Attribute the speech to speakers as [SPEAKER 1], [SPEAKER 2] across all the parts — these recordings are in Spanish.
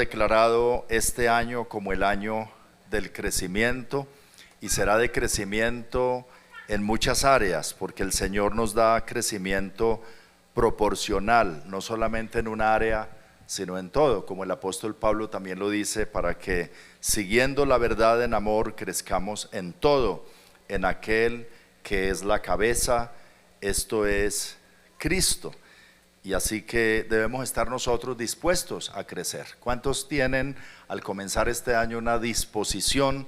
[SPEAKER 1] declarado este año como el año del crecimiento, y será de crecimiento en muchas áreas, porque el Señor nos da crecimiento proporcional, no solamente en un área, sino en todo, como el apóstol Pablo también lo dice, para que siguiendo la verdad en amor crezcamos en todo, en aquel que es la cabeza, esto es Cristo. Y así que debemos estar nosotros dispuestos a crecer. ¿Cuántos tienen al comenzar este año una disposición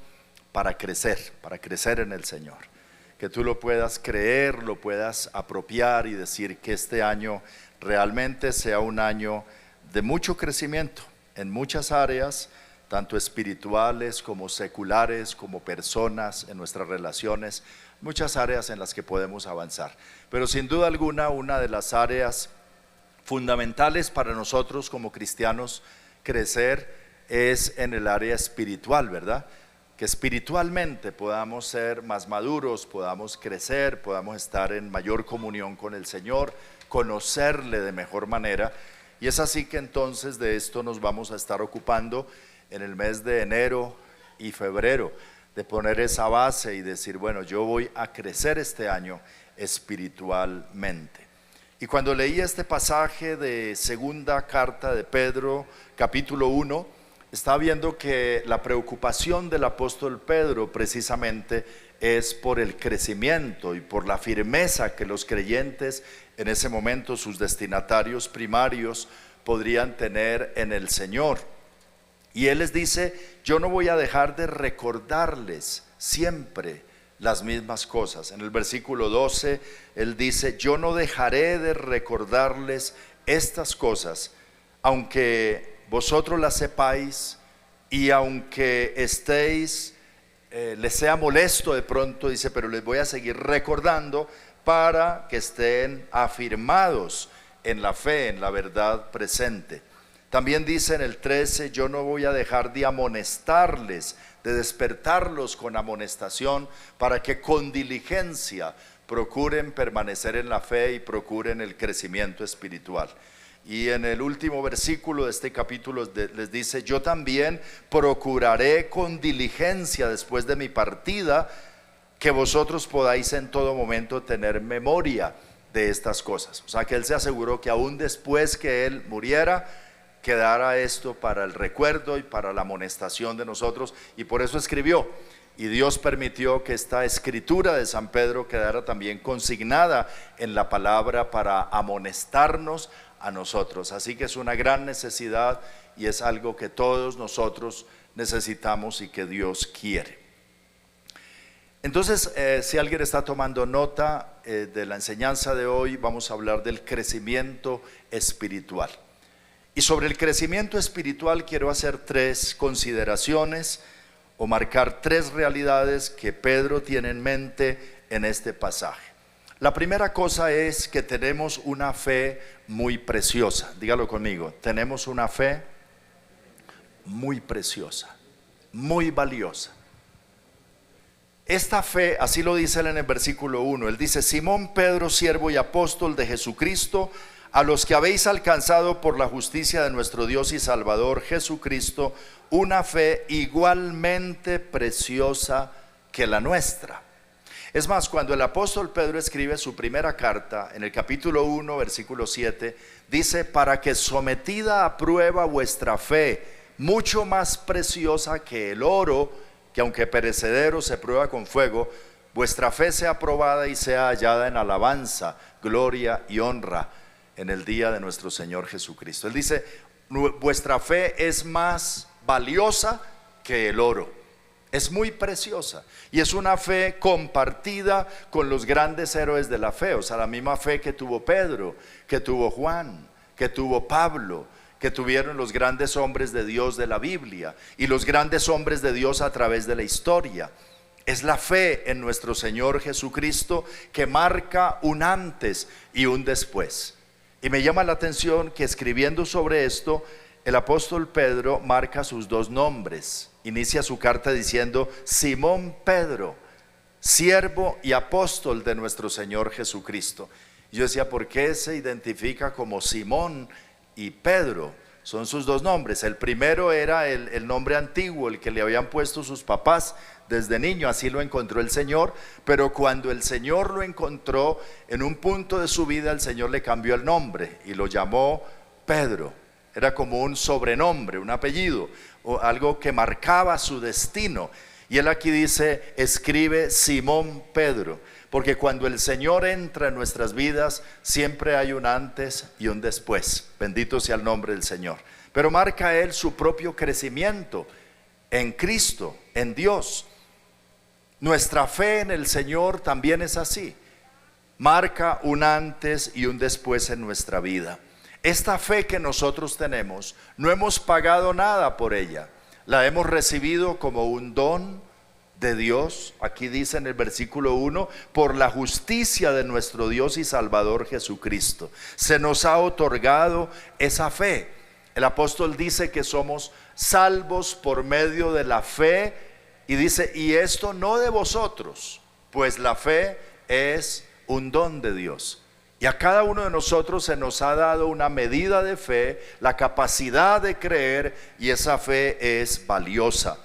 [SPEAKER 1] para crecer en el Señor? Que tú lo puedas creer, lo puedas apropiar y decir que este año realmente sea un año de mucho crecimiento en muchas áreas, tanto espirituales como seculares, como personas, en nuestras relaciones, muchas áreas en las que podemos avanzar. Pero sin duda alguna, una de las áreas fundamentales para nosotros como cristianos crecer es en el área espiritual, ¿verdad? Que espiritualmente podamos ser más maduros, podamos crecer, podamos estar en mayor comunión con el Señor, conocerle de mejor manera. Y es así que entonces de esto nos vamos a estar ocupando en el mes de enero y febrero, de poner esa base y decir, bueno, yo voy a crecer este año espiritualmente. Y cuando leí este pasaje de segunda carta de Pedro, capítulo 1, estaba viendo que la preocupación del apóstol Pedro precisamente es por el crecimiento y por la firmeza que los creyentes en ese momento, sus destinatarios primarios, podrían tener en el Señor. Y él les dice, yo no voy a dejar de recordarles siempre las mismas cosas. En el versículo 12, él dice, yo no dejaré de recordarles estas cosas, aunque vosotros las sepáis y aunque estéis, les sea molesto de pronto, dice, pero les voy a seguir recordando para que estén afirmados en la fe, en la verdad presente. También dice en el 13, yo no voy a dejar de amonestarles, de despertarlos con amonestación, para que con diligencia procuren permanecer en la fe y procuren el crecimiento espiritual. Y en el último versículo de este capítulo les dice, yo también procuraré con diligencia después de mi partida, que vosotros podáis en todo momento tener memoria de estas cosas. O sea que él se aseguró que aún después que él muriera, quedara esto para el recuerdo y para la amonestación de nosotros, y por eso escribió. Y Dios permitió que esta escritura de San Pedro quedara también consignada en la palabra para amonestarnos a nosotros. Así que es una gran necesidad y es algo que todos nosotros necesitamos y que Dios quiere. Entonces, si alguien está tomando nota de la enseñanza de hoy, vamos a hablar del crecimiento espiritual. Y sobre el crecimiento espiritual quiero hacer tres consideraciones o marcar tres realidades que Pedro tiene en mente en este pasaje. La primera cosa es que tenemos una fe muy preciosa. Dígalo conmigo, tenemos una fe muy preciosa, muy valiosa. Esta fe, así lo dice él en el versículo 1, él dice, Simón Pedro, siervo y apóstol de Jesucristo, a los que habéis alcanzado por la justicia de nuestro Dios y Salvador Jesucristo, una fe igualmente preciosa que la nuestra. Es más, cuando el apóstol Pedro escribe su primera carta, en el capítulo 1, versículo 7, dice, para que sometida a prueba vuestra fe, mucho más preciosa que el oro, que aunque perecedero se prueba con fuego, vuestra fe sea probada y sea hallada en alabanza, gloria y honra en el día de nuestro Señor Jesucristo. Él dice, vuestra fe es más valiosa que el oro, es muy preciosa, y es una fe compartida con los grandes héroes de la fe. O sea, la misma fe que tuvo Pedro, que tuvo Juan, que tuvo Pablo, que tuvieron los grandes hombres de Dios de la Biblia y los grandes hombres de Dios a través de la historia. Es la fe en nuestro Señor Jesucristo que marca un antes y un después. Y me llama la atención que escribiendo sobre esto, el apóstol Pedro marca sus dos nombres. Inicia su carta diciendo, Simón Pedro, siervo y apóstol de nuestro Señor Jesucristo. Yo decía, ¿por qué se identifica como Simón y Pedro? son sus dos nombres. El primero era el nombre antiguo, el que le habían puesto sus papás desde niño, así lo encontró el Señor. Pero cuando el Señor lo encontró, en un punto de su vida el Señor le cambió el nombre y lo llamó Pedro. Era como un sobrenombre, un apellido, o algo que marcaba su destino. Y él aquí dice, escribe Simón Pedro, porque cuando el Señor entra en nuestras vidas, siempre hay un antes y un después. Bendito sea el nombre del Señor. Pero marca él su propio crecimiento en Cristo, en Dios. Nuestra fe en el Señor también es así. Marca un antes y un después en nuestra vida. Esta fe que nosotros tenemos, no hemos pagado nada por ella. La hemos recibido como un don de Dios. Aquí dice en el versículo 1, por la justicia de nuestro Dios y Salvador Jesucristo. Se nos ha otorgado esa fe. El apóstol dice que somos salvos por medio de la fe. Y dice, y esto no de vosotros, pues la fe es un don de Dios. Y a cada uno de nosotros se nos ha dado una medida de fe, la capacidad de creer, y esa fe es valiosa.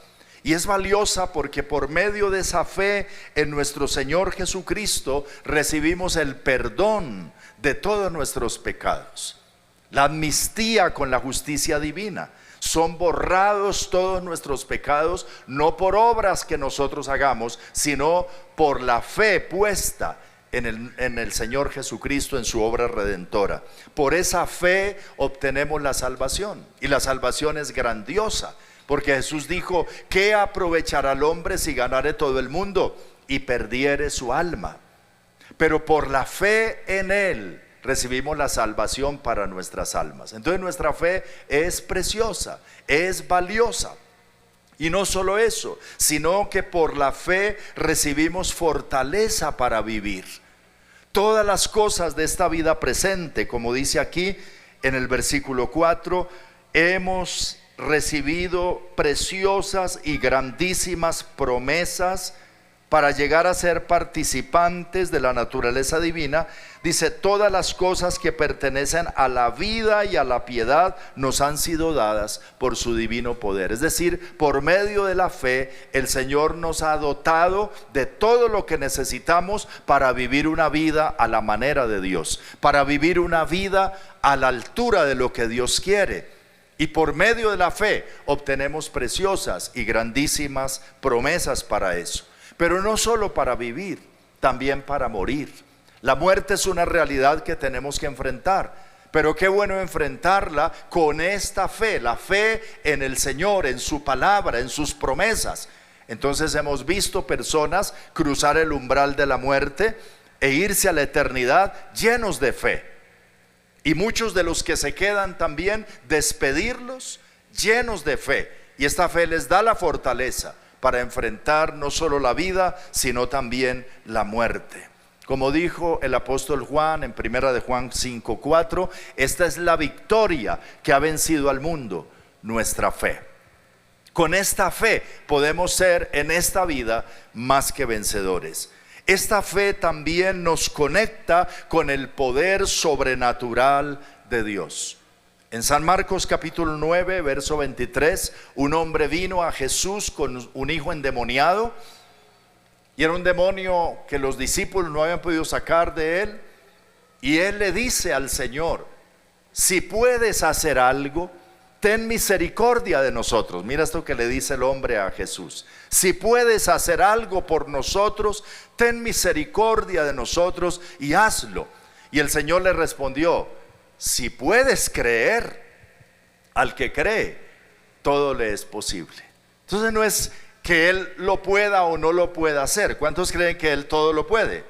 [SPEAKER 1] Y es valiosa porque por medio de esa fe en nuestro Señor Jesucristo recibimos el perdón de todos nuestros pecados, la amnistía con la justicia divina. Son borrados todos nuestros pecados, no por obras que nosotros hagamos, sino por la fe puesta en el Señor Jesucristo, en su obra redentora. Por esa fe obtenemos la salvación, y la salvación es grandiosa, porque Jesús dijo, ¿qué aprovechará el hombre si ganare todo el mundo y perdiere su alma? Pero por la fe en Él recibimos la salvación para nuestras almas. Entonces nuestra fe es preciosa, es valiosa. Y no solo eso, sino que por la fe recibimos fortaleza para vivir. Todas las cosas de esta vida presente, como dice aquí en el versículo 4, hemos recibido preciosas y grandísimas promesas para llegar a ser participantes de la naturaleza divina. Dice, todas las cosas que pertenecen a la vida y a la piedad nos han sido dadas por su divino poder. Es decir, por medio de la fe, el Señor nos ha dotado de todo lo que necesitamos para vivir una vida a la manera de Dios, para vivir una vida a la altura de lo que Dios quiere. Y por medio de la fe obtenemos preciosas y grandísimas promesas para eso. Pero no solo para vivir, también para morir. La muerte es una realidad que tenemos que enfrentar, pero qué bueno enfrentarla con esta fe, la fe en el Señor, en su palabra, en sus promesas. Entonces hemos visto personas cruzar el umbral de la muerte e irse a la eternidad llenos de fe. Y muchos de los que se quedan también, despedirlos llenos de fe. Y esta fe les da la fortaleza para enfrentar no solo la vida, sino también la muerte. Como dijo el apóstol Juan en 1 de Juan 5:4, esta es la victoria que ha vencido al mundo, nuestra fe. Con esta fe podemos ser en esta vida más que vencedores. Esta fe también nos conecta con el poder sobrenatural de Dios. En San Marcos capítulo 9, verso 23, un hombre vino a Jesús con un hijo endemoniado, y era un demonio que los discípulos no habían podido sacar de él, y él le dice al Señor, si puedes hacer algo, ten misericordia de nosotros. Mira esto que le dice el hombre a Jesús: si puedes hacer algo por nosotros, ten misericordia de nosotros y hazlo. Y el Señor le respondió: si puedes creer, al que cree, todo le es posible. Entonces no es que él lo pueda o no lo pueda hacer. ¿Cuántos creen que él todo lo puede?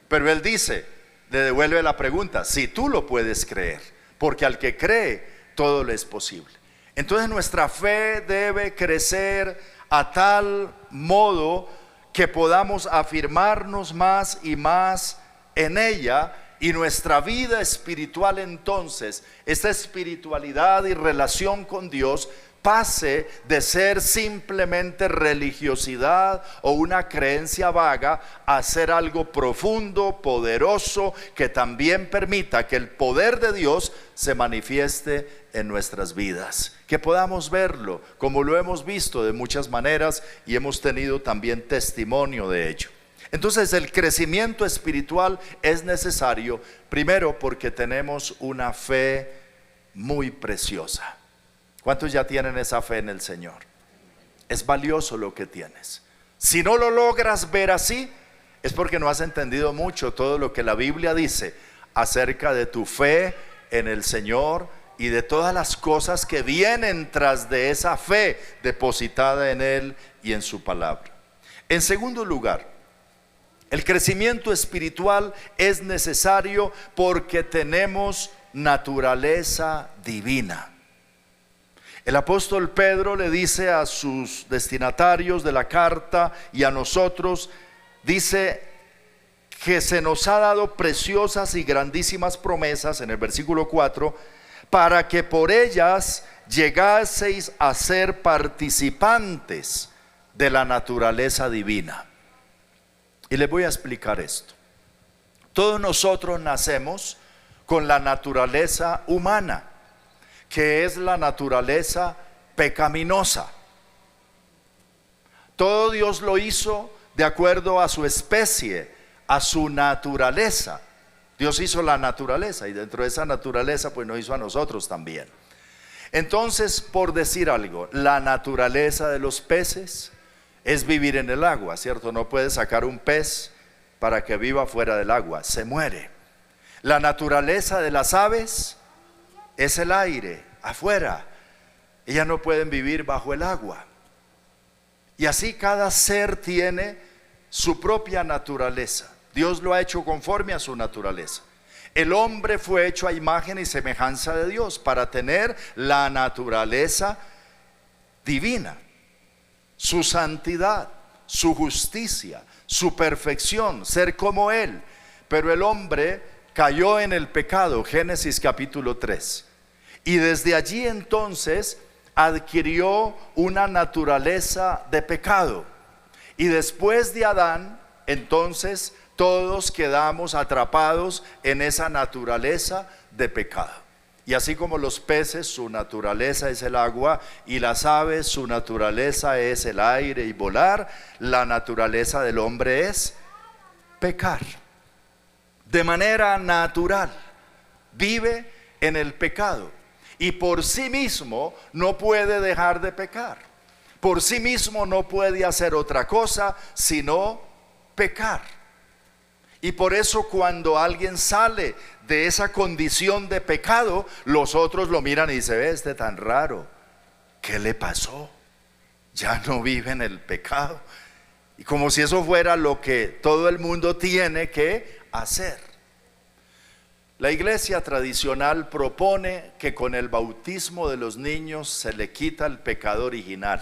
[SPEAKER 1] Pero él dice, le devuelve la pregunta: si tú lo puedes creer, porque al que cree, todo le es posible. Entonces nuestra fe debe crecer a tal modo que podamos afirmarnos más y más en ella, y nuestra vida espiritual entonces, esta espiritualidad y relación con Dios, pase de ser simplemente religiosidad o una creencia vaga a ser algo profundo, poderoso, que también permita que el poder de Dios se manifieste en nuestras vidas, que podamos verlo como lo hemos visto de muchas maneras y hemos tenido también testimonio de ello. Entonces el crecimiento espiritual es necesario, primero porque tenemos una fe muy preciosa. ¿Cuántos ya tienen esa fe en el Señor? Es valioso lo que tienes. Si no lo logras ver así, es porque no has entendido mucho todo lo que la Biblia dice acerca de tu fe en el Señor y de todas las cosas que vienen tras de esa fe depositada en Él y en su palabra. En segundo lugar, el crecimiento espiritual es necesario porque tenemos naturaleza divina. El apóstol Pedro le dice a sus destinatarios de la carta y a nosotros, dice que se nos ha dado preciosas y grandísimas promesas en el versículo 4, para que por ellas llegaseis a ser participantes de la naturaleza divina. Y les voy a explicar esto. Todos nosotros nacemos con la naturaleza humana, que es la naturaleza pecaminosa. Todo Dios lo hizo de acuerdo a su especie, a su naturaleza. Dios hizo la naturaleza y dentro de esa naturaleza pues nos hizo a nosotros también. Entonces, por decir algo, la naturaleza de los peces es vivir en el agua, ¿cierto? No puedes sacar un pez para que viva fuera del agua, se muere. La naturaleza de las aves es el aire, afuera. Ellas no pueden vivir bajo el agua. Y así cada ser tiene su propia naturaleza. Dios lo ha hecho conforme a su naturaleza. El hombre fue hecho a imagen y semejanza de Dios para tener la naturaleza divina, su santidad, su justicia, su perfección, ser como Él. Pero el hombre cayó en el pecado, Génesis capítulo 3. Y desde allí entonces adquirió una naturaleza de pecado. Y después de Adán, entonces todos quedamos atrapados en esa naturaleza de pecado. Y así como los peces, su naturaleza es el agua, y las aves, su naturaleza es el aire y volar, la naturaleza del hombre es pecar. De manera natural, vive en el pecado. Y por sí mismo no puede dejar de pecar. Por sí mismo no puede hacer otra cosa sino pecar. Y por eso cuando alguien sale de esa condición de pecado, los otros lo miran y dicen: ve, este tan raro, ¿qué le pasó? Ya no vive en el pecado. Y como si eso fuera lo que todo el mundo tiene que hacer. La iglesia tradicional propone que con el bautismo de los niños se le quita el pecado original.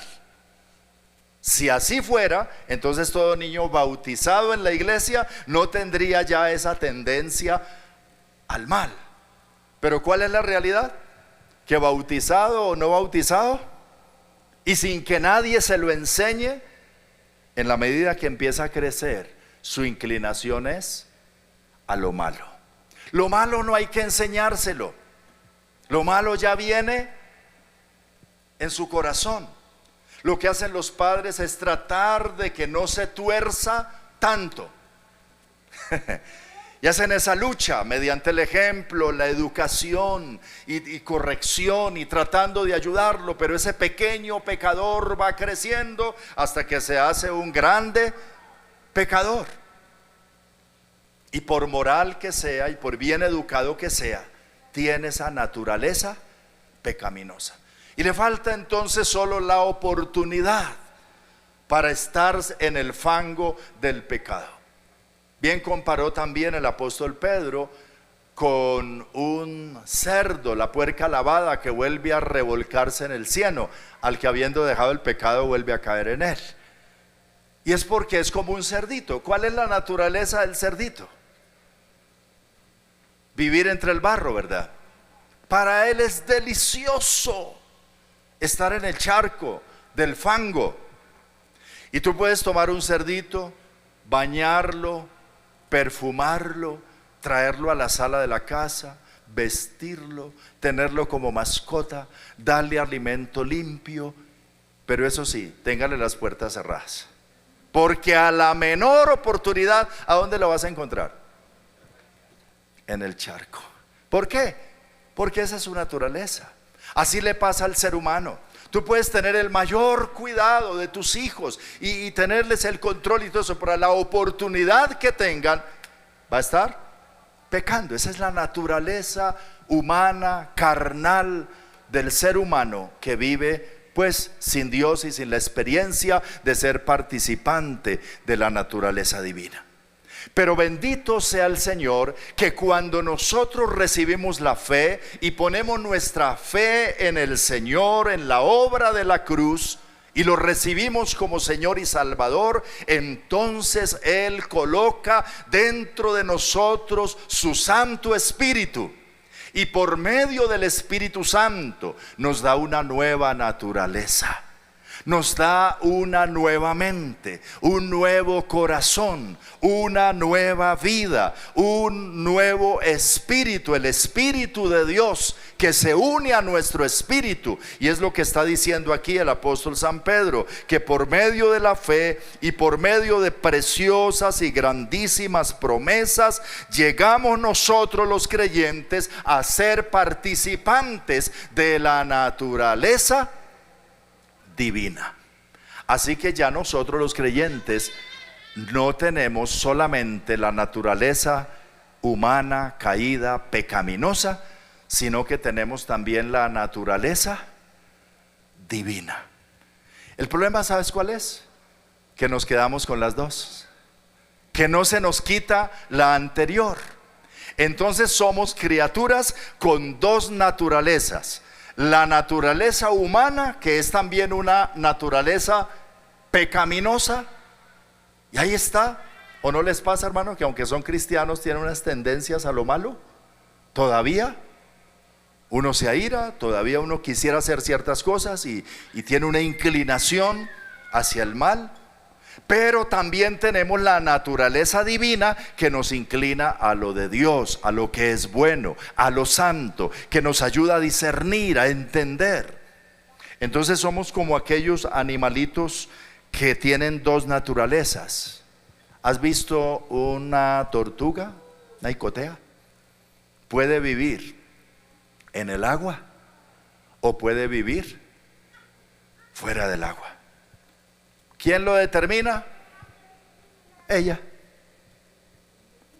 [SPEAKER 1] Si así fuera, entonces todo niño bautizado en la iglesia no tendría ya esa tendencia al mal. Pero ¿cuál es la realidad? Que bautizado o no bautizado, y sin que nadie se lo enseñe, en la medida que empieza a crecer, su inclinación es a lo malo. Lo malo no hay que enseñárselo. Lo malo ya viene en su corazón. Lo que hacen los padres es tratar de que no se tuerza tanto. Y hacen esa lucha mediante el ejemplo, la educación y corrección, y tratando de ayudarlo. Pero ese pequeño pecador va creciendo hasta que se hace un grande pecador. Y por moral que sea y por bien educado que sea, tiene esa naturaleza pecaminosa. Y le falta entonces solo la oportunidad para estar en el fango del pecado. Bien comparó también el apóstol Pedro con un cerdo, la puerca lavada, que vuelve a revolcarse en el cieno, al que habiendo dejado el pecado vuelve a caer en él. Y es porque es como un cerdito. ¿Cuál es la naturaleza del cerdito? Vivir entre el barro, ¿verdad? Para él es delicioso estar en el charco del fango. Y tú puedes tomar un cerdito, bañarlo, perfumarlo, traerlo a la sala de la casa, vestirlo, tenerlo como mascota, darle alimento limpio, pero eso sí, téngale las puertas cerradas, porque a la menor oportunidad, ¿a dónde lo vas a encontrar? En el charco. ¿Por qué? Porque esa es su naturaleza. Así le pasa al ser humano. Tú puedes tener el mayor cuidado de tus hijos y tenerles el control y todo eso, pero a la oportunidad que tengan, va a estar pecando. Esa es la naturaleza humana, carnal del ser humano que vive pues sin Dios y sin la experiencia de ser participante de la naturaleza divina. Pero bendito sea el Señor, que cuando nosotros recibimos la fe y ponemos nuestra fe en el Señor, en la obra de la cruz, y lo recibimos como Señor y Salvador, entonces Él coloca dentro de nosotros su Santo Espíritu, y por medio del Espíritu Santo nos da una nueva naturaleza. Nos da una nueva mente, un nuevo corazón, una nueva vida, un nuevo espíritu, el Espíritu de Dios que se une a nuestro espíritu. Y es lo que está diciendo aquí el apóstol San Pedro, que por medio de la fe y por medio de preciosas y grandísimas promesas, llegamos nosotros los creyentes a ser participantes de la naturaleza divina. Así que ya nosotros los creyentes no tenemos solamente la naturaleza humana, caída, pecaminosa, sino que tenemos también la naturaleza divina. El problema, ¿sabes cuál es? Que nos quedamos con las dos, que no se nos quita la anterior. Entonces somos criaturas con dos naturalezas: la naturaleza humana, que es también una naturaleza pecaminosa, y ahí está. ¿O no les pasa, hermano, que aunque son cristianos tienen unas tendencias a lo malo? Todavía uno se aira, todavía uno quisiera hacer ciertas cosas y tiene una inclinación hacia el mal. Pero también tenemos la naturaleza divina que nos inclina a lo de Dios, a lo que es bueno, a lo santo, que nos ayuda a discernir, a entender. Entonces somos como aquellos animalitos que tienen dos naturalezas. ¿Has visto una tortuga, una icotea? Puede vivir en el agua o puede vivir fuera del agua. ¿Quién lo determina? Ella.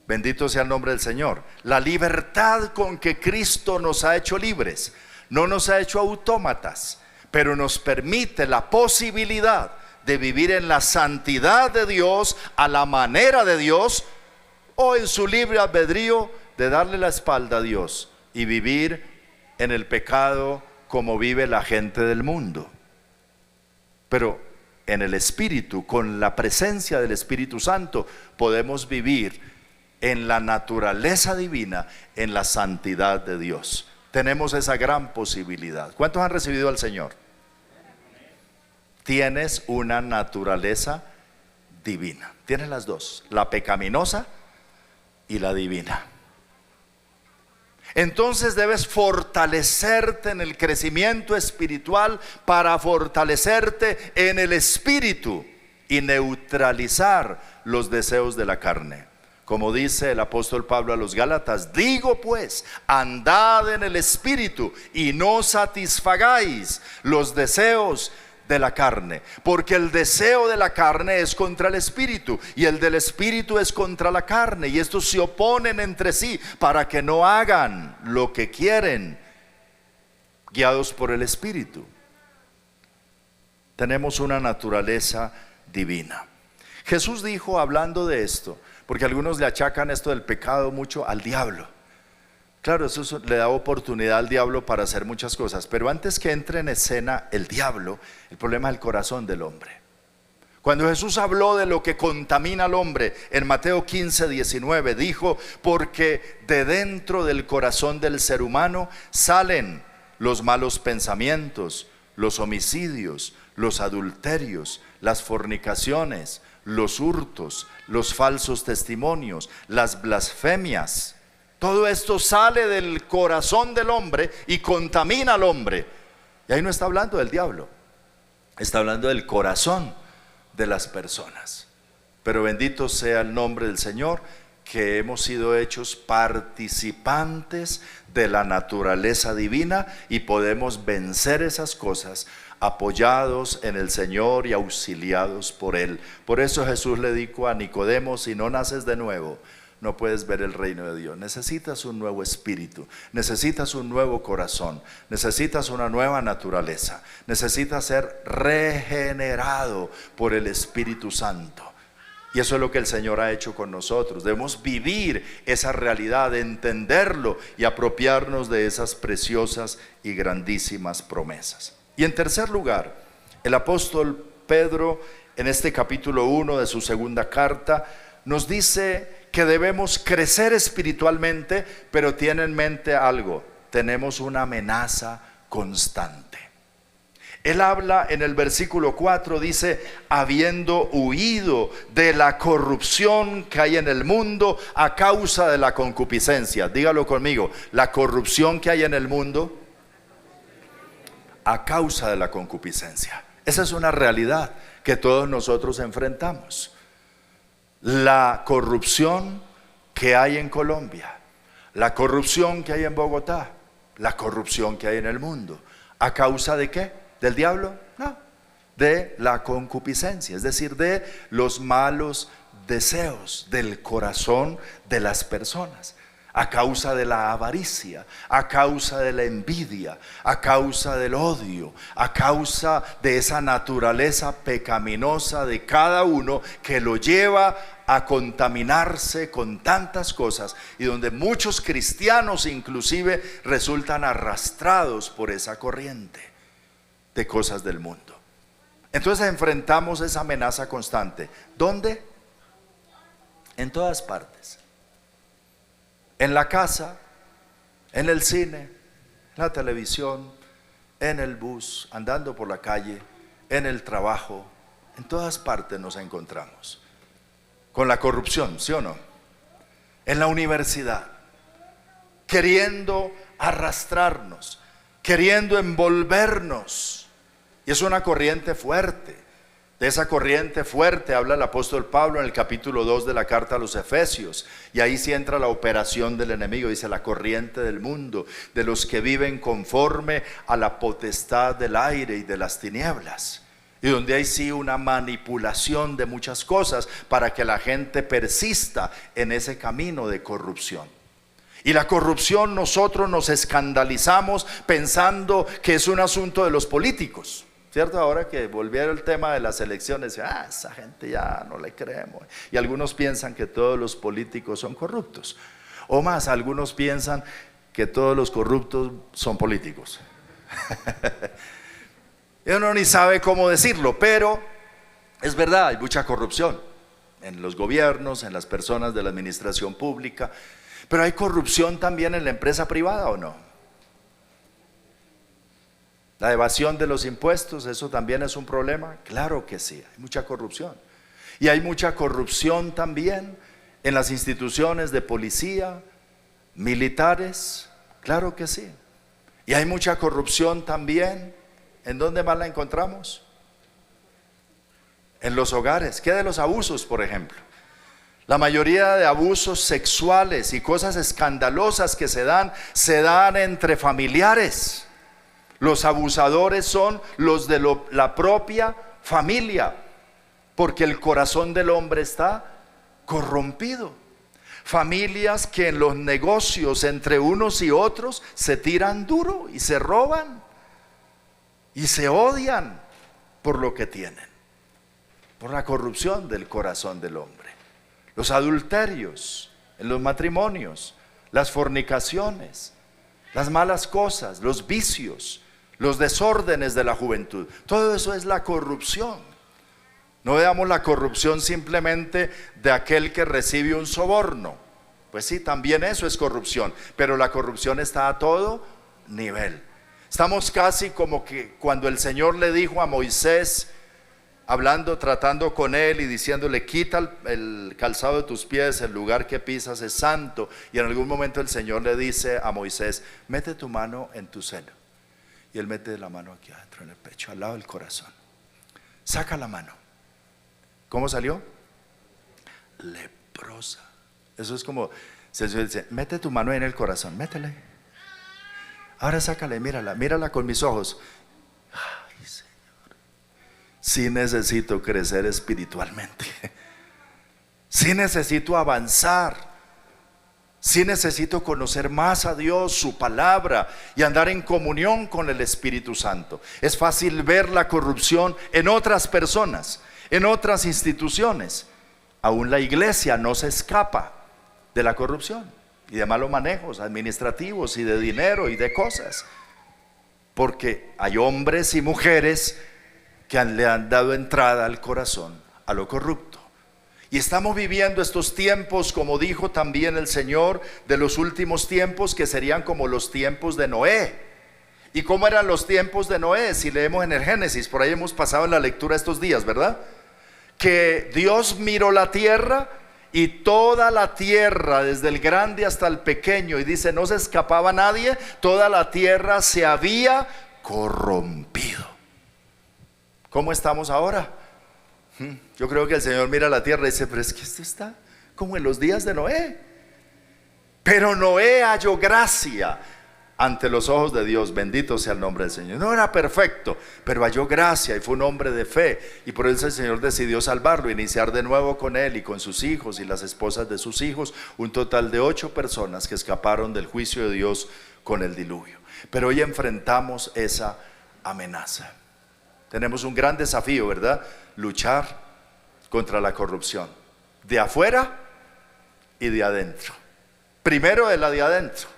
[SPEAKER 1] Bendito sea el nombre del Señor. La libertad con que Cristo nos ha hecho libres, no nos ha hecho autómatas, pero nos permite la posibilidad de vivir en la santidad de Dios, a la manera de Dios, o en su libre albedrío de darle la espalda a Dios y vivir en el pecado como vive la gente del mundo. Pero en el Espíritu, con la presencia del Espíritu Santo, podemos vivir en la naturaleza divina, en la santidad de Dios. Tenemos esa gran posibilidad. ¿Cuántos han recibido al Señor? Tienes una naturaleza divina. Tienes las dos, la pecaminosa y la divina. Entonces debes fortalecerte en el crecimiento espiritual para fortalecerte en el espíritu y neutralizar los deseos de la carne. Como dice el apóstol Pablo a los Gálatas: digo pues, andad en el espíritu y no satisfagáis los deseos de la carne, porque el deseo de la carne es contra el espíritu y el del espíritu es contra la carne, y estos se oponen entre sí para que no hagan lo que quieren, guiados por el espíritu. Tenemos una naturaleza divina. Jesús dijo, hablando de esto, porque algunos le achacan esto del pecado mucho al diablo. Claro, eso le da oportunidad al diablo para hacer muchas cosas, pero antes que entre en escena el diablo, el problema es el corazón del hombre. Cuando Jesús habló de lo que contamina al hombre, en Mateo 15:19 dijo: porque de dentro del corazón del ser humano salen los malos pensamientos, los homicidios, los adulterios, las fornicaciones, los hurtos, los falsos testimonios, las blasfemias. Todo esto sale del corazón del hombre y contamina al hombre. Y ahí no está hablando del diablo, está hablando del corazón de las personas. Pero bendito sea el nombre del Señor, que hemos sido hechos participantes de la naturaleza divina y podemos vencer esas cosas apoyados en el Señor y auxiliados por Él. Por eso Jesús le dijo a Nicodemo: si no naces de nuevo, no puedes ver el reino de Dios. Necesitas un nuevo espíritu, necesitas un nuevo corazón, necesitas una nueva naturaleza, necesitas ser regenerado por el Espíritu Santo. Y eso es lo que el Señor ha hecho con nosotros. Debemos vivir esa realidad, entenderlo y apropiarnos de esas preciosas y grandísimas promesas. Y en tercer lugar, el apóstol Pedro, en este capítulo 1 de su segunda carta, nos dice que debemos crecer espiritualmente, pero tiene en mente algo: tenemos una amenaza constante. Él habla en el versículo 4, dice: habiendo huido de la corrupción que hay en el mundo a causa de la concupiscencia. Dígalo conmigo: la corrupción que hay en el mundo a causa de la concupiscencia. Esa es una realidad que todos nosotros enfrentamos. La corrupción que hay en Colombia, la corrupción que hay en Bogotá, la corrupción que hay en el mundo. ¿A causa de qué? ¿Del diablo? No, de la concupiscencia, es decir, de los malos deseos del corazón de las personas. A causa de la avaricia, a causa de la envidia, a causa del odio, a causa de esa naturaleza pecaminosa de cada uno que lo lleva a contaminarse con tantas cosas, y donde muchos cristianos inclusive resultan arrastrados por esa corriente de cosas del mundo. Entonces enfrentamos esa amenaza constante. ¿Dónde? En todas partes. En la casa, en el cine, en la televisión, en el bus, andando por la calle, en el trabajo, en todas partes nos encontramos con la corrupción, ¿sí o no? En la universidad, queriendo arrastrarnos, queriendo envolvernos, y es una corriente fuerte. De esa corriente fuerte habla el apóstol Pablo en el capítulo 2 de la carta a los Efesios, y ahí sí entra la operación del enemigo. Dice: la corriente del mundo, de los que viven conforme a la potestad del aire y de las tinieblas, y donde hay sí una manipulación de muchas cosas para que la gente persista en ese camino de corrupción. Y la corrupción, nosotros nos escandalizamos pensando que es un asunto de los políticos, ¿cierto? Ahora que volviera el tema de las elecciones, esa gente ya no le creemos. Y algunos piensan que todos los políticos son corruptos. O más, algunos piensan que todos los corruptos son políticos. Y uno ni sabe cómo decirlo, pero es verdad, hay mucha corrupción en los gobiernos, en las personas de la administración pública. Pero hay corrupción también en la empresa privada, ¿o no? La evasión de los impuestos, ¿eso también es un problema? Claro que sí, hay mucha corrupción. Y hay mucha corrupción también en las instituciones de policía, militares, claro que sí. Y hay mucha corrupción también, ¿en dónde más la encontramos? En los hogares. ¿Qué de los abusos, por ejemplo? La mayoría de abusos sexuales y cosas escandalosas que se dan entre familiares. Los abusadores son los de la propia familia, porque el corazón del hombre está corrompido. Familias que en los negocios entre unos y otros se tiran duro y se roban y se odian por lo que tienen, por la corrupción del corazón del hombre. Los adulterios en los matrimonios, las fornicaciones, las malas cosas, los vicios, los desórdenes de la juventud, todo eso es la corrupción. No veamos la corrupción simplemente de aquel que recibe un soborno. Pues sí, también eso es corrupción, pero la corrupción está a todo nivel. Estamos casi como que cuando el Señor le dijo a Moisés, hablando, tratando con él y diciéndole: quita el calzado de tus pies, el lugar que pisas es santo. Y en algún momento el Señor le dice a Moisés: mete tu mano en tu seno. Y él mete la mano aquí adentro en el pecho, al lado del corazón. Saca la mano. ¿Cómo salió? Leprosa. Eso es como, se dice: mete tu mano en el corazón, métele. Ahora sácale, mírala con mis ojos. Ay, Señor, sí necesito crecer espiritualmente. Sí necesito avanzar. Sí necesito conocer más a Dios, su palabra, y andar en comunión con el Espíritu Santo. Es fácil ver la corrupción en otras personas, en otras instituciones. Aún la iglesia no se escapa de la corrupción y de malos manejos administrativos y de dinero y de cosas, porque hay hombres y mujeres que le han dado entrada al corazón a lo corrupto. Y estamos viviendo estos tiempos, como dijo también el Señor, de los últimos tiempos, que serían como los tiempos de Noé. ¿Y cómo eran los tiempos de Noé? Si leemos en el Génesis, por ahí hemos pasado en la lectura estos días, ¿verdad? Que Dios miró la tierra, y toda la tierra, desde el grande hasta el pequeño, y dice, no se escapaba nadie, toda la tierra se había corrompido. ¿Cómo estamos ahora? Yo creo que el Señor mira la tierra y dice: pero es que esto está como en los días de Noé. Pero Noé halló gracia ante los ojos de Dios. Bendito sea el nombre del Señor. No era perfecto, pero halló gracia y fue un hombre de fe, y por eso el Señor decidió salvarlo, iniciar de nuevo con él y con sus hijos y las esposas de sus hijos, un total de 8 personas que escaparon del juicio de Dios con el diluvio. Pero hoy enfrentamos esa amenaza. Tenemos un gran desafío, ¿verdad? Luchar contra la corrupción, de afuera y de adentro. Primero de la de adentro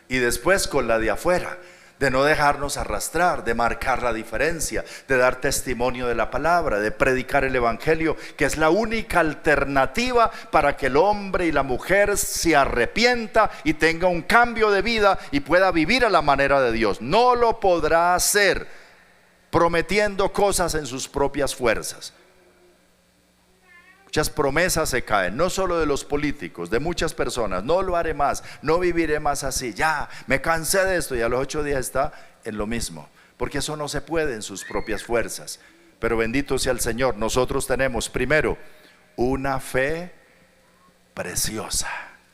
[SPEAKER 1] y después con la de afuera, de no dejarnos arrastrar, de marcar la diferencia, de dar testimonio de la palabra, de predicar el evangelio, que es la única alternativa para que el hombre y la mujer se arrepienta y tenga un cambio de vida y pueda vivir a la manera de Dios. No lo podrá hacer prometiendo cosas en sus propias fuerzas. Muchas promesas se caen, no solo de los políticos, de muchas personas. No lo haré más, no viviré más así, ya me cansé de esto, y a los 8 días está en lo mismo, porque eso no se puede en sus propias fuerzas. Pero bendito sea el Señor, nosotros tenemos primero una fe preciosa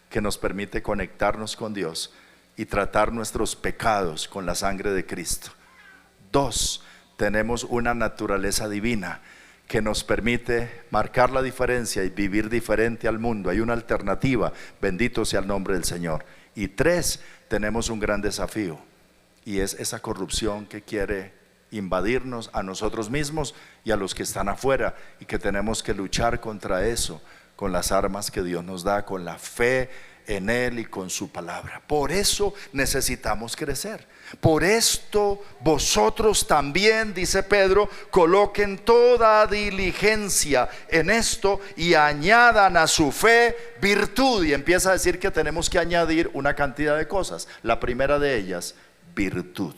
[SPEAKER 1] que nos permite conectarnos con Dios y tratar nuestros pecados con la sangre de Cristo. 2, tenemos una naturaleza divina que nos permite marcar la diferencia y vivir diferente al mundo. Hay una alternativa, bendito sea el nombre del Señor. Y 3, tenemos un gran desafío, y es esa corrupción que quiere invadirnos a nosotros mismos y a los que están afuera, y que tenemos que luchar contra eso con las armas que Dios nos da, con la fe en Él y con su palabra. Por eso necesitamos crecer. Por esto vosotros también, dice Pedro, coloquen toda diligencia en esto y añadan a su fe virtud. Y empieza a decir que tenemos que añadir una cantidad de cosas. La primera de ellas, virtud.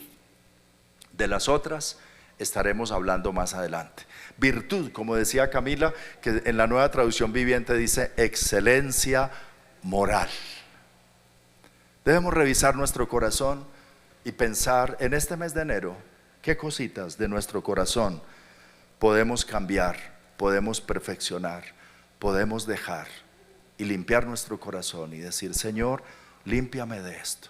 [SPEAKER 1] De las otras estaremos hablando más adelante. Virtud, como decía Camila, que en la Nueva Traducción Viviente dice excelencia moral. Debemos revisar nuestro corazón y pensar en este mes de enero qué cositas de nuestro corazón podemos cambiar, podemos perfeccionar, podemos dejar, y limpiar nuestro corazón y decir: Señor, límpiame de esto.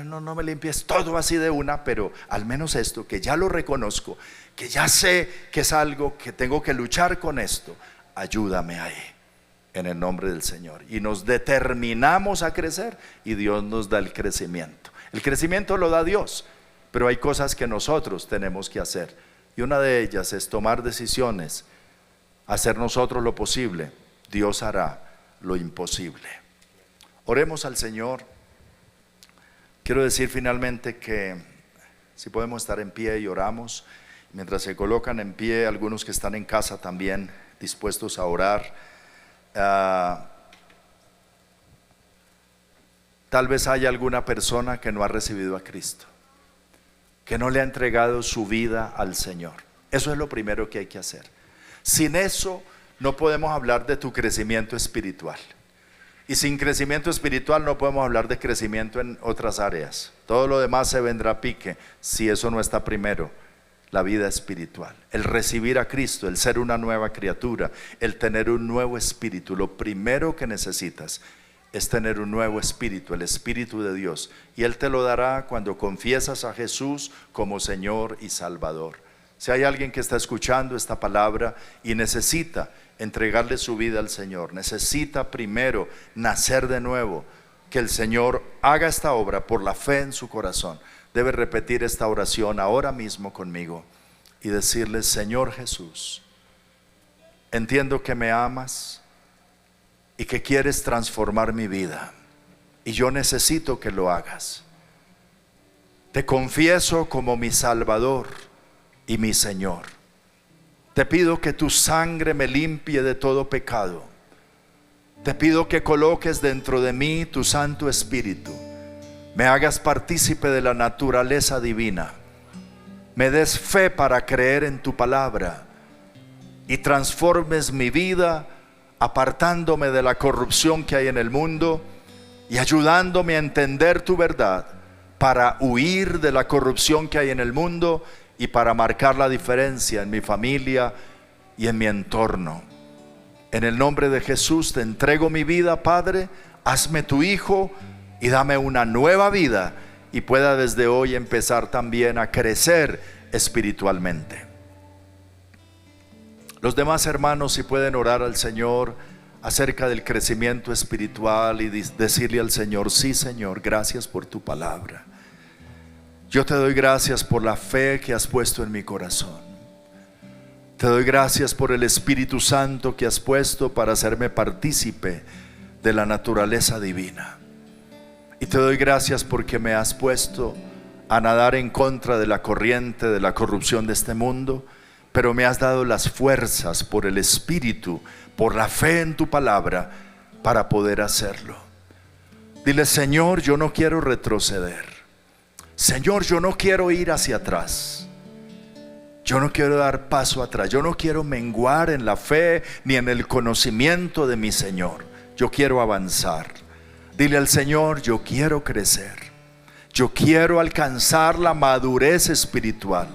[SPEAKER 1] No me limpies todo así de una, pero al menos esto, que ya lo reconozco, que ya sé que es algo que tengo que luchar con esto, ayúdame ahí, en el nombre del Señor. Y nos determinamos a crecer, y Dios nos da el crecimiento. El crecimiento lo da Dios, pero hay cosas que nosotros tenemos que hacer, y una de ellas es tomar decisiones, hacer nosotros lo posible. Dios hará lo imposible. Oremos al Señor. Quiero decir finalmente que si podemos estar en pie y oramos, mientras se colocan en pie algunos que están en casa también dispuestos a orar. Tal vez haya alguna persona que no ha recibido a Cristo. que no le ha entregado su vida al Señor. Eso es lo primero que hay que hacer. Sin eso no podemos hablar de tu crecimiento espiritual. Y sin crecimiento espiritual no podemos hablar de crecimiento en otras áreas. Todo lo demás se vendrá a pique si eso no está primero. La vida espiritual, el recibir a Cristo, el ser una nueva criatura, el tener un nuevo espíritu. Lo primero que necesitas es tener un nuevo espíritu, el Espíritu de Dios. Y Él te lo dará cuando confiesas a Jesús como Señor y Salvador. Si hay alguien que está escuchando esta palabra y necesita entregarle su vida al Señor, necesita primero nacer de nuevo, que el Señor haga esta obra por la fe en su corazón, debe repetir esta oración ahora mismo conmigo y decirle: Señor Jesús, entiendo que me amas y que quieres transformar mi vida, y yo necesito que lo hagas. Te confieso como mi Salvador y mi Señor. Te pido que tu sangre me limpie de todo pecado. Te pido que coloques dentro de mí tu Santo Espíritu, me hagas partícipe de la naturaleza divina, me des fe para creer en tu palabra y transformes mi vida, apartándome de la corrupción que hay en el mundo y ayudándome a entender tu verdad para huir de la corrupción que hay en el mundo y para marcar la diferencia en mi familia y en mi entorno. En el nombre de Jesús te entrego mi vida, Padre. Hazme tu hijo y dame una nueva vida, y pueda desde hoy empezar también a crecer espiritualmente. Los demás hermanos, si pueden orar al Señor acerca del crecimiento espiritual y decirle al Señor: sí, Señor, gracias por tu palabra. Yo te doy gracias por la fe que has puesto en mi corazón. Te doy gracias por el Espíritu Santo que has puesto para hacerme partícipe de la naturaleza divina. Y te doy gracias porque me has puesto a nadar en contra de la corriente de la corrupción de este mundo, pero me has dado las fuerzas por el Espíritu, por la fe en tu palabra, para poder hacerlo. Dile: Señor, yo no quiero retroceder. Señor, yo no quiero ir hacia atrás. Yo no quiero dar paso atrás. Yo no quiero menguar en la fe ni en el conocimiento de mi Señor. Yo quiero avanzar. Dile al Señor: yo quiero crecer. Yo quiero alcanzar la madurez espiritual.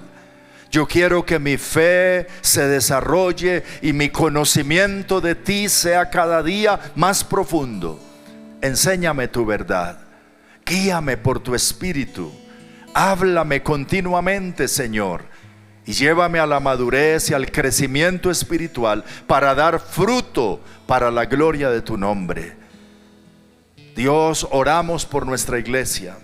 [SPEAKER 1] Yo quiero que mi fe se desarrolle y mi conocimiento de ti sea cada día más profundo. Enséñame tu verdad. Guíame por tu Espíritu. Háblame continuamente, Señor, y llévame a la madurez y al crecimiento espiritual para dar fruto para la gloria de tu nombre. Dios, oramos por nuestra iglesia,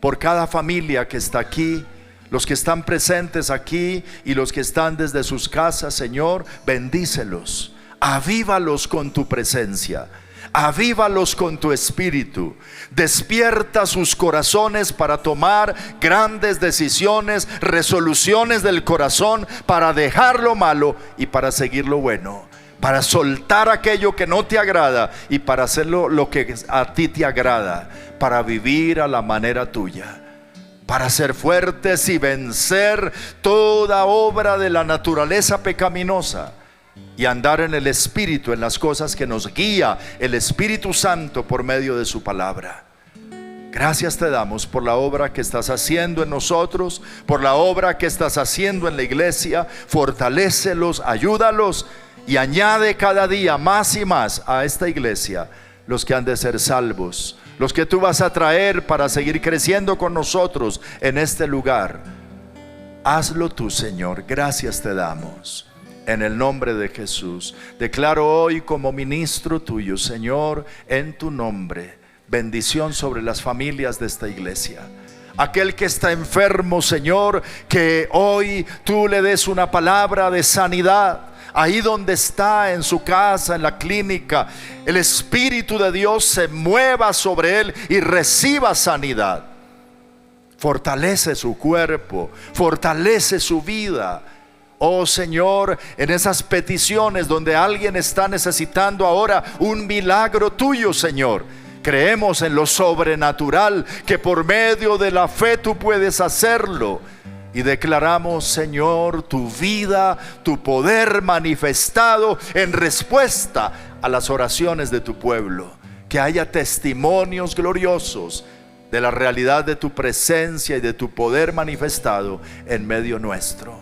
[SPEAKER 1] por cada familia que está aquí, los que están presentes aquí y los que están desde sus casas. Señor, bendícelos, avívalos con tu presencia. Avívalos con tu Espíritu. Despierta sus corazones para tomar grandes decisiones, resoluciones del corazón, para dejar lo malo y para seguir lo bueno, para soltar aquello que no te agrada y para hacer lo que a ti te agrada, para vivir a la manera tuya, para ser fuertes y vencer toda obra de la naturaleza pecaminosa y andar en el Espíritu, en las cosas que nos guía el Espíritu Santo por medio de su palabra. Gracias te damos por la obra que estás haciendo en nosotros, por la obra que estás haciendo en la iglesia. Fortalécelos, ayúdalos y añade cada día más y más a esta iglesia los que han de ser salvos, los que tú vas a traer para seguir creciendo con nosotros en este lugar. Hazlo tú, Señor. Gracias te damos. En el nombre de Jesús, declaro hoy como ministro tuyo, Señor, en tu nombre, bendición sobre las familias de esta iglesia. Aquel que está enfermo, Señor, que hoy tú le des una palabra de sanidad. Ahí donde está, en su casa, en la clínica, el Espíritu de Dios se mueva sobre él y reciba sanidad. Fortalece su cuerpo, fortalece su vida. Oh Señor, en esas peticiones donde alguien está necesitando ahora un milagro tuyo, Señor, Creemos en lo sobrenatural, que por medio de la fe tú puedes hacerlo. Y declaramos, Señor, tu vida, tu poder manifestado en respuesta a las oraciones de tu pueblo. Que haya testimonios gloriosos de la realidad de tu presencia y de tu poder manifestado en medio nuestro.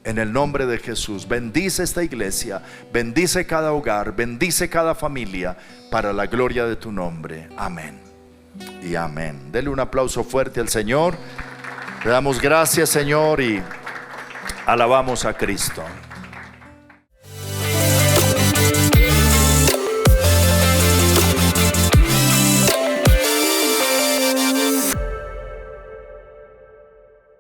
[SPEAKER 1] En el nombre de Jesús, bendice esta iglesia, bendice cada hogar, bendice cada familia, para la gloria de tu nombre. Amén y amén. Dele un aplauso fuerte al Señor. Le damos gracias, Señor, y alabamos a Cristo.